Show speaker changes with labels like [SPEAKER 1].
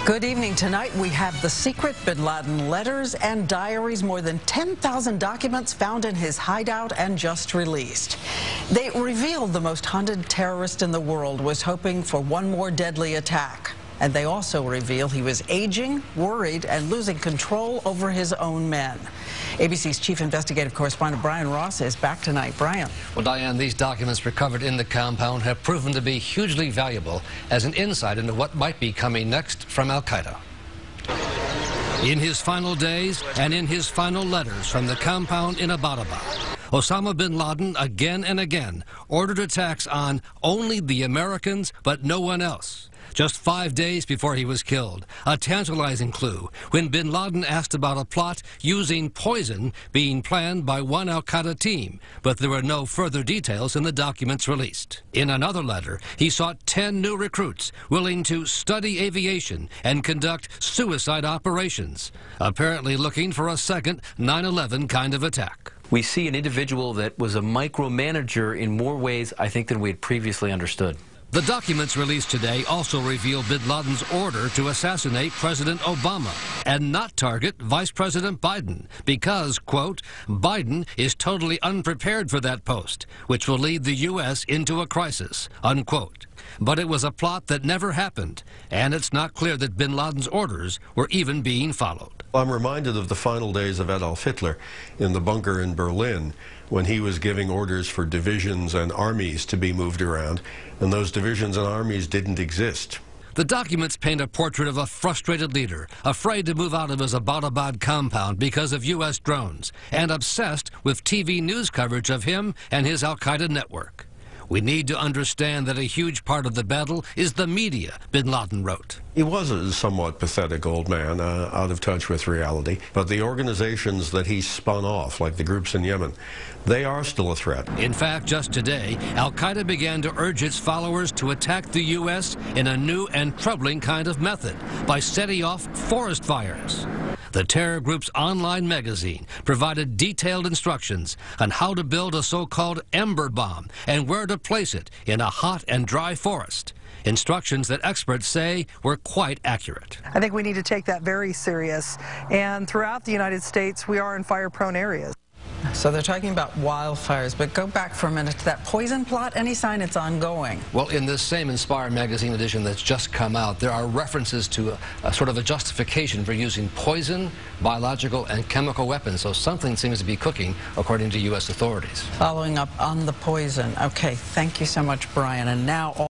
[SPEAKER 1] Good evening. Tonight we have the secret bin Laden letters and diaries, more than 10,000 documents found in his hideout and just released. They revealed the most hunted terrorist in the world was hoping for one more deadly attack. And they also reveal he was aging, worried, and losing control over his own men. ABC's chief investigative correspondent Brian Ross is back tonight. Brian.
[SPEAKER 2] Well, Diane, these documents recovered in the compound have proven to be hugely valuable as an insight into what might be coming next from al-Qaeda. In his final days and in his final letters from the compound in Abbottabad, Osama bin Laden again and again ordered attacks on only the Americans but no one else. Just 5 days before he was killed, a tantalizing clue when bin Laden asked about a plot using poison being planned by one al-Qaeda team, but there were no further details in the documents released. In another letter, he sought 10 new recruits willing to study aviation and conduct suicide operations, apparently looking for a second 9/11 kind of attack.
[SPEAKER 3] We see an individual that was a micromanager in more ways, I think, than we had previously understood.
[SPEAKER 2] The documents released today also reveal bin Laden's order to assassinate President Obama and not target Vice President Biden because, quote, Biden is totally unprepared for that post, which will lead the U.S. into a crisis, unquote. But it was a plot that never happened, and it's not clear that bin Laden's orders were even being followed.
[SPEAKER 4] I'm reminded of the final days of Adolf Hitler in the bunker in Berlin when he was giving orders for divisions and armies to be moved around, and those divisions and armies didn't exist.
[SPEAKER 2] The documents paint a portrait of a frustrated leader, afraid to move out of his Abbottabad compound because of U.S. drones, and obsessed with TV news coverage of him and his al-Qaeda network. We need to understand that a huge part of the battle is the media, bin Laden wrote.
[SPEAKER 4] He was a somewhat pathetic old man, out of touch with reality, but the organizations that he spun off, like the groups in Yemen, they are still a threat.
[SPEAKER 2] In fact, just today, al-Qaeda began to urge its followers to attack the U.S. in a new and troubling kind of method, by setting off forest fires. The terror group's online magazine provided detailed instructions on how to build a so-called ember bomb and where to place it in a hot and dry forest. Instructions that experts say were quite accurate.
[SPEAKER 5] I think we need to take that very serious. And throughout the United States, we are in fire-prone areas.
[SPEAKER 1] So they're talking about wildfires, but go back for a minute to that poison plot. Any sign it's ongoing?
[SPEAKER 2] Well, in this same Inspire magazine edition that's just come out, there are references to a sort of a justification for using poison, biological, and chemical weapons. So something seems to be cooking, according to U.S. authorities.
[SPEAKER 1] Following up on the poison. Okay, thank you so much, Brian. And now